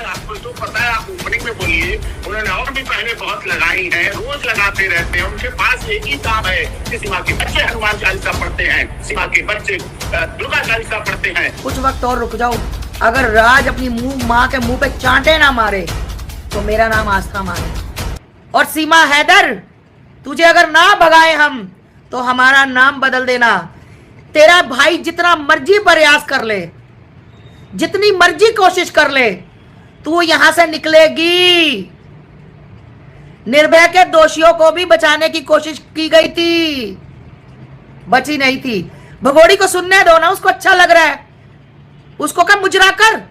आपको तो पता है, आप ओपनिंग में बोलिए, उन्होंने और भी पहले बहुत लगाई है, रोज लगाते रहते हैं। उनके पास एक ही काम है कि सीमा के बच्चे हनुमान चालीसा पढ़ते हैं, सीमा के बच्चे दुर्गा चालीसा पढ़ते हैं। कुछ वक्त और रुक जाओ। अगर राज अपनी माँ के मुंह पे चांटे ना मारे तो मेरा नाम आस्था मारे। और सीमा हैदर, तुझे अगर ना भगाए हम तो हमारा नाम बदल देना। तेरा भाई जितना मर्जी प्रयास कर ले, जितनी मर्जी कोशिश कर ले, तू यहां से निकलेगी। निर्भया के दोषियों को भी बचाने की कोशिश की गई थी, बची नहीं थी। भगोड़ी को सुनने दो ना, उसको अच्छा लग रहा है। उसको क्या मुजरा कर,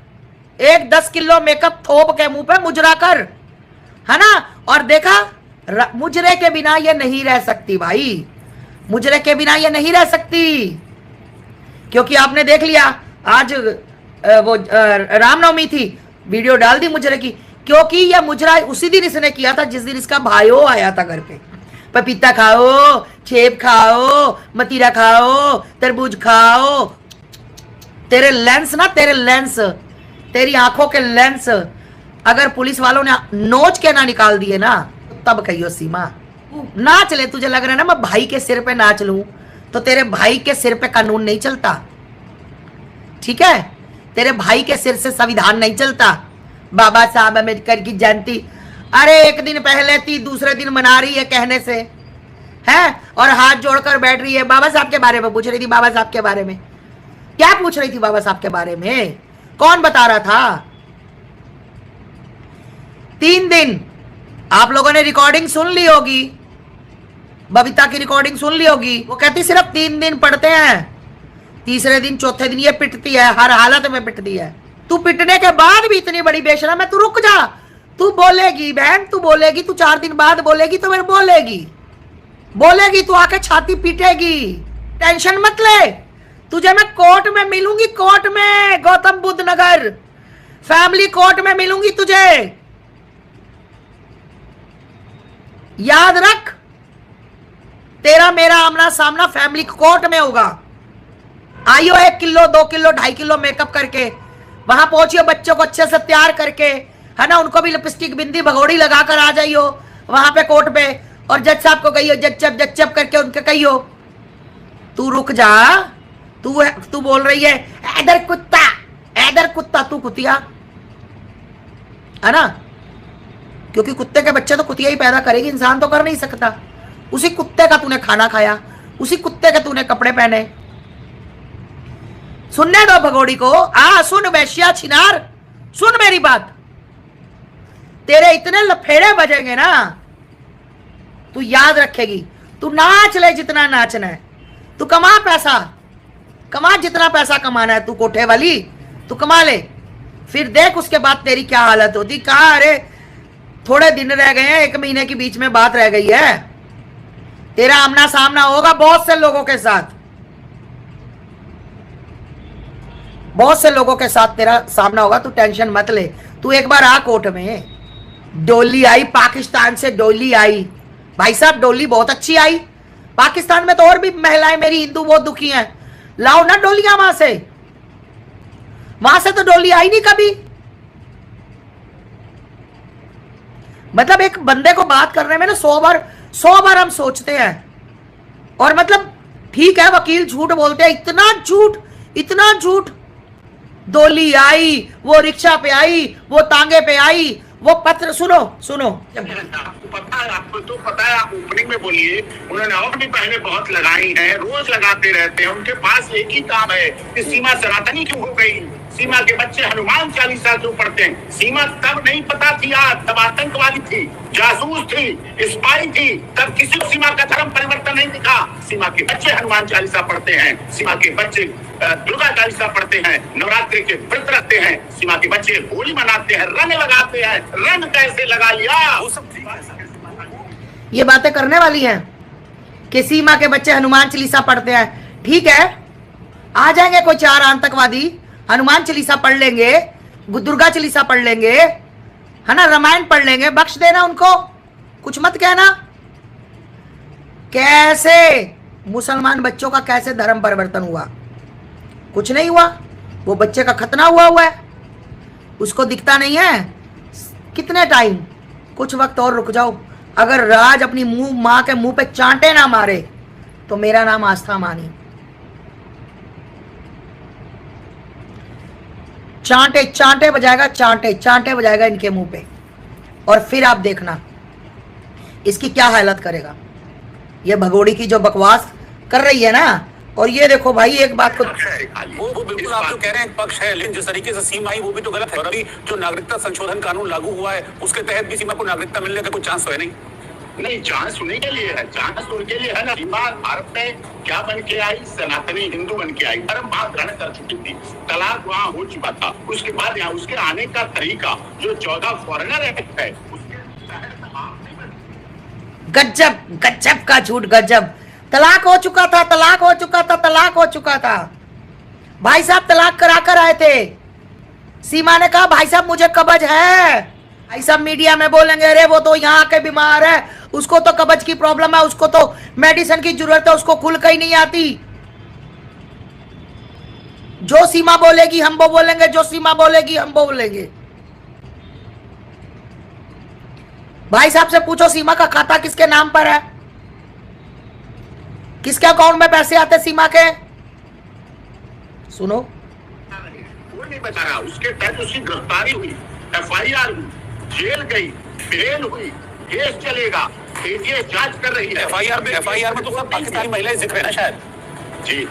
एक 10 किलो मेकअप थोप के मुंह पे मुजरा कर, है ना। और देखा, मुजरे के बिना ये नहीं रह सकती भाई, मुजरे के बिना ये नहीं रह सकती। क्योंकि आपने देख लिया, आज वो रामनवमी थी, वीडियो डाल दी मुजरे की। क्योंकि यह मुजरा उसी दिन इसने किया था जिस दिन इसका भाइयों आया था घर पे। पपीता खाओ, सेब खाओ, मतीरा खाओ, तरबूज खाओ। तेरे लेंस ना, तेरे लेंस, तेरी आंखों के लेंस अगर पुलिस वालों ने नोच के ना निकाल दिए ना, तब कहियो सीमा नाच ले। तुझे लग रहा है ना मैं भाई के सिर पे नाच लूं, तो तेरे भाई के सिर पे कानून नहीं चलता, ठीक है। तेरे भाई के सिर से संविधान नहीं चलता। बाबा साहब अम्बेडकर की जयंती, अरे एक दिन पहले थी, दूसरे दिन मना रही है कहने से, है, और हाथ जोड़कर बैठ रही है। बाबा साहब के बारे में पूछ रही थी, बाबा साहब के बारे में क्या पूछ रही थी? बाबा साहब के बारे में कौन बता रहा था? 3 दिन आप लोगों ने रिकॉर्डिंग सुन ली होगी, बबीता की रिकॉर्डिंग सुन ली होगी। वो कहती सिर्फ 3 दिन पढ़ते हैं, तीसरे दिन चौथे दिन ये पिटती है, हर हालत में पिटती है। तू पिटने के बाद भी इतनी बड़ी बेशरम है। तू रुक जा, तू बोलेगी बहन, तू बोलेगी, तू 4 दिन बाद बोलेगी तो फिर बोलेगी, तू आके छाती पीटेगी। टेंशन मत ले, तुझे मैं कोर्ट में मिलूंगी, कोर्ट में, गौतम बुद्ध नगर फैमिली कोर्ट में मिलूंगी तुझे। याद रख, तेरा मेरा आमना सामना फैमिली कोर्ट में होगा। आइयो 1 किलो 2 किलो 2.5 किलो मेकअप करके वहां पहुंचियो, बच्चों को अच्छे से तैयार करके, है ना, उनको भी लिपस्टिक बिंदी भगोड़ी लगाकर आ जाइयो वहां पे कोर्ट पे। और जज साहब को कहियो जज करके उनके कहियो। तू रुक जा, तू बोल रही है हैदर कुत्ता, हैदर कुत्ता, तू कुतिया, है ना। क्योंकि कुत्ते के बच्चे तो कुतिया ही पैदा करेगी, इंसान तो कर नहीं सकता। उसी कुत्ते का तूने खाना खाया, उसी कुत्ते के तूने कपड़े पहने। सुनने दो भगोड़ी को। सुन वैश्या छिनार, सुन मेरी बात। तेरे इतने लफेड़े बजेंगे ना, तू याद रखेगी। तू नाच ले जितना नाचना है, तू कमा पैसा, कमा जितना पैसा कमाना है। तू कोठे वाली, तू कमा ले, फिर देख उसके बाद तेरी क्या हालत होती। कहा, अरे थोड़े दिन रह गए हैं, 1 महीने के बीच में बात रह गई है। तेरा आमना सामना होगा बहुत से लोगों के साथ, बहुत से लोगों के साथ तेरा सामना होगा। तू टेंशन मत ले। तू एक बार आ कोर्ट में। डोली आई पाकिस्तान से, डोली आई भाई साहब, डोली बहुत अच्छी आई। पाकिस्तान में तो और भी महिलाएं मेरी हिंदू बहुत दुखी हैं, लाओ ना डोलियां वहां से तो डोली आई नहीं कभी। मतलब एक बंदे को बात करने में ना 100 बार हम सोचते हैं। और मतलब ठीक है, वकील झूठ बोलते हैं, इतना झूठ। डोली आई, वो रिक्शा पे आई, वो तांगे पे आई, वो पत्र, सुनो आपको पता है, आप ओपनिंग में बोलिए, उन्होंने और भी पहले बहुत लगाई है, रोज लगाते रहते हैं। उनके पास एक ही काम है कि सीमा सनातनी क्यों हो गई, सीमा के बच्चे हनुमान चालीसा क्यों पढ़ते हैं। सीमा तब नहीं पता थी, तब आतंकवादी थी, जासूस थी, स्पाई थी, तब किसी को सीमा का धर्म परिवर्तन नहीं दिखा। सीमा के बच्चे हनुमान चालीसा पढ़ते हैं, सीमा के बच्चे दुर्गा चालीसा पढ़ते हैं, नवरात्रि के व्रत रखते हैं, सीमा के बच्चे होली मनाते हैं, रंग लगाते हैं। रंग कैसे लगा लिया, ये बातें करने वाली हैं कि सीमा के बच्चे हनुमान चालीसा पढ़ते हैं। ठीक है, आ जाएंगे कोई 4 आतंकवादी, हनुमान चालीसा पढ़ लेंगे, दुर्गा चालीसा पढ़ लेंगे, है ना, रामायण पढ़ लेंगे, बख्श देना उनको, कुछ मत कहना। कैसे मुसलमान बच्चों का कैसे धर्म परिवर्तन हुआ? कुछ नहीं हुआ। वो बच्चे का खतना हुआ है, उसको दिखता नहीं है। कितने टाइम, कुछ वक्त और रुक जाओ। अगर राज अपनी माँ के मुंह पे चांटे ना मारे तो मेरा नाम आस्था मानी। चांटे चांटे बजाएगा, चांटे बजाएगा इनके मुंह पे, और फिर आप देखना इसकी क्या हालत करेगा। ये भगोड़ी की जो बकवास कर रही है ना, और ये देखो भाई एक बात को, वो बिल्कुल आप जो कह रहे हैं एक पक्ष है, लेकिन जिस तरीके से सीमा आई वो भी तो गलत है। और अभी जो नागरिकता संशोधन कानून लागू हुआ है उसके तहत भी सीमा को नागरिकता मिलने का कोई चांस तो है नहीं। नहीं, चांस उन्हीं के लिए है, चांस उनके लिए है ना। सीमा भारत में क्या बन के आई? सनातनी हिंदू बन के आई, धर्म वहां ग्रहण कर चुकी थी, तलाक वहां हो चुका था। उसके बाद यहाँ उसके आने का तरीका जो 14 फॉरेनर एक्ट है उसके गजब गजब का झूठ, गजब। तलाक हो चुका था, तलाक हो चुका था, तलाक हो चुका था। भाई साहब तलाक करा कर आए थे। सीमा ने कहा भाई साहब मुझे कब्ज है। भाई साहब मीडिया में बोलेंगे अरे वो तो यहाँ के बीमार है, उसको तो कब्ज की प्रॉब्लम है, उसको तो मेडिसिन की जरूरत है, उसको खुल कहीं नहीं आती। जो सीमा बोलेगी हम वो बोलेंगे, जो सीमा बोलेगी हम वो बोलेंगे। भाई साहब से पूछो सीमा का खाता किसके नाम पर है, किसके अकाउंट में पैसे आते सीमा के? सुनो, वो नहीं बता रहा। उसके तहत उसकी गिरफ्तारी हुई, FIR हुई, जेल गई, बेल हुई, केस चलेगा, ATS जांच कर रही है। FIR में तो सब पाकिस्तानी महिलाएं जिक्र है ना शायद। जी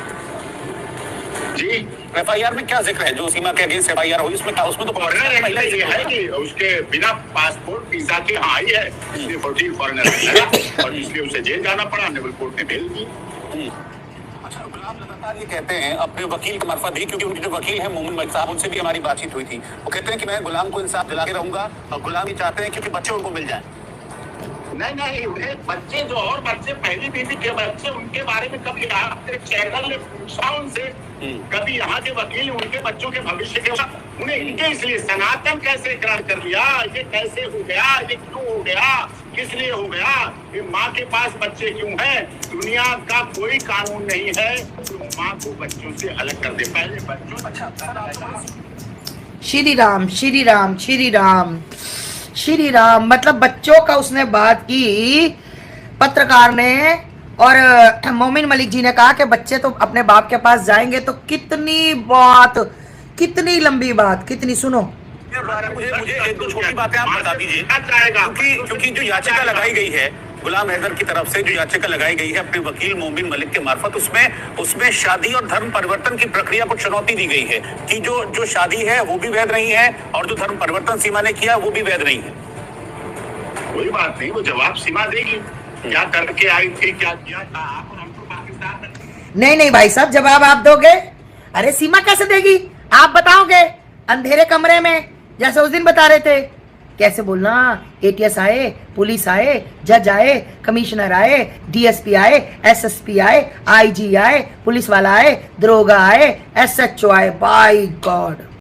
जी, FIR में क्या जिक्र है जो सीमा के अगेंस्ट FIR हुई? उसमें क्या, उसमें तो फॉरेनर महिला ये है कि उसके बिना पासपोर्ट वीजा के आई है, इसलिए 14 फॉरेनर लगा और इसलिए उसे जेल जाना पड़ा। नेवल कोर्ट ने बेल दी। अच्छा, गुलाम लगातार ये कहते हैं अपने वकील के मार्फत भी, क्योंकि उनके जो वकील हैं मोमिन मलिक साहब, उनसे भी हमारी बातचीत हुई थी, वो कहते हैं कि मैं गुलाम को इंसाफ दिला के रहूंगा, और गुलाम ये चाहते हैं क्योंकि बच्चे उनको मिल जाएं। नहीं, उन्हें बच्चे जो और बच्चे पहली बीवी के बच्चे, उनके बारे में कभी आपके चैनल ने पूछा उनसे? कभी यहाँ के वकील उनके बच्चों के भविष्य के उन्हें इनके इसलिए सनातन कैसे इकरार कर लिया? ये कैसे हो गया? ये क्यों हो गया? किस लिए हो गया? ये माँ के पास बच्चे क्यों हैं? दुनिया का कोई कानून नहीं है जो माँ को बच्चों से अलग कर दे। पहले बच्चों श्री राम श्री राम श्री राम श्री राम। मतलब बच्चों का उसने बात की पत्रकार ने, और मोमिन मलिक जी ने कहा कि बच्चे तो अपने बाप के पास जाएंगे। तो कितनी बात, कितनी लंबी बात, कितनी, सुनो मुझे एक दो छोटी बातें आप बता दीजिए, क्योंकि जो याचिका लगाई गई है गुलाम हैदर की तरफ से, जो याचिका लगाई गई है अपने वकील मोमिन मलिक के मार्फत, उसमें शादी और धर्म परिवर्तन की प्रक्रिया को चुनौती दी गई है कि जो शादी है वो भी वैध नहीं है, और जो धर्म परिवर्तन सीमा ने किया वो भी वैध नहीं है। कोई बात नहीं, वो जवाब सीमा देगी, क्या करके आई थी, क्या किया था। आप और हमको पाकिस्तान नहीं भाई साहब, जवाब आप दोगे। अरे सीमा कैसे देगी? आप बताओगे अंधेरे कमरे में, जैसे उस दिन बता रहे थे। कैसे बोलना? ATS आए, पुलिस आए, जज आए, कमिश्नर आए, DSP आए, SSP आए, IG आए, पुलिस वाला आए, दरोगा आए, SHO आए। Bye God,